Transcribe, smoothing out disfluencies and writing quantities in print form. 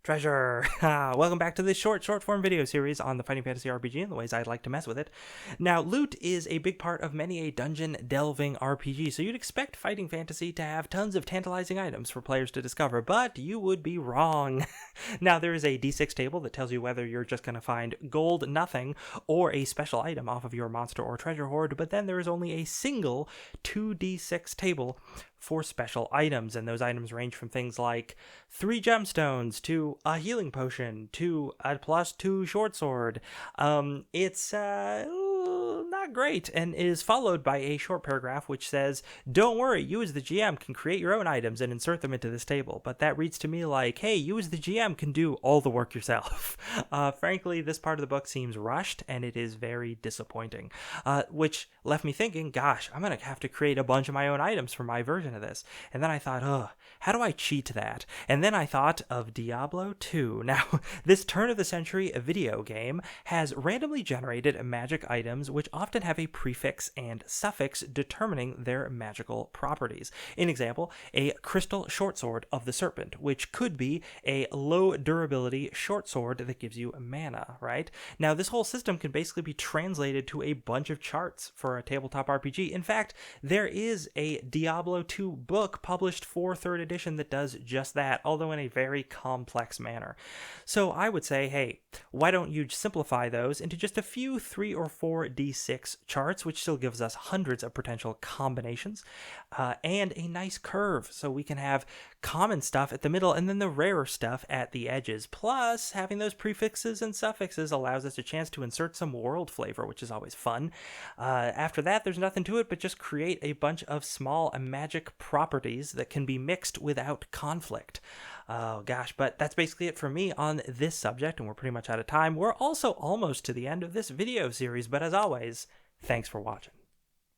Treasure! Welcome back to this short form video series on the Fighting Fantasy RPG and the ways I'd like to mess with it. Now, loot is a big part of many a dungeon delving RPG, so you'd expect Fighting Fantasy to have tons of tantalizing items for players to discover, but you would be wrong. Now, there is a d6 table that tells you whether you're just going to find gold nothing or a special item off of your monster or treasure hoard, but then there is only a single 2d6 table for special items, and those items range from things like 3 gemstones to a healing potion to a +2 short sword. It's not great, and is followed by a short paragraph which says, don't worry, you as the GM can create your own items and insert them into this table. But that reads to me like, hey, you as the GM can do all the work yourself. Frankly, this part of the book seems rushed, and it is very disappointing, which left me thinking, gosh, I'm going to have to create a bunch of my own items for my version of this. And then I thought, how do I cheat that? And then I thought of Diablo 2. Now, this turn-of-the-century video game has randomly generated magic items which often have a prefix and suffix determining their magical properties. In example, a crystal short sword of the serpent, which could be a low durability short sword that gives you mana, right? Now, this whole system can basically be translated to a bunch of charts for a tabletop RPG. In fact, there is a Diablo 2 book published for 3rd edition that does just that, although in a very complex manner. So I would say, hey, why don't you simplify those into just a few 3 or 4 d6 charts, which still gives us hundreds of potential combinations, and a nice curve, so we can have common stuff at the middle and then the rarer stuff at the edges. Plus, having those prefixes and suffixes allows us a chance to insert some world flavor, which is always fun. After that, there's nothing to it but just create a bunch of small magic properties that can be mixed without conflict. Oh gosh, but that's basically it for me on this subject, and we're pretty much out of time. We're also almost to the end of this video series, but as always, thanks for watching.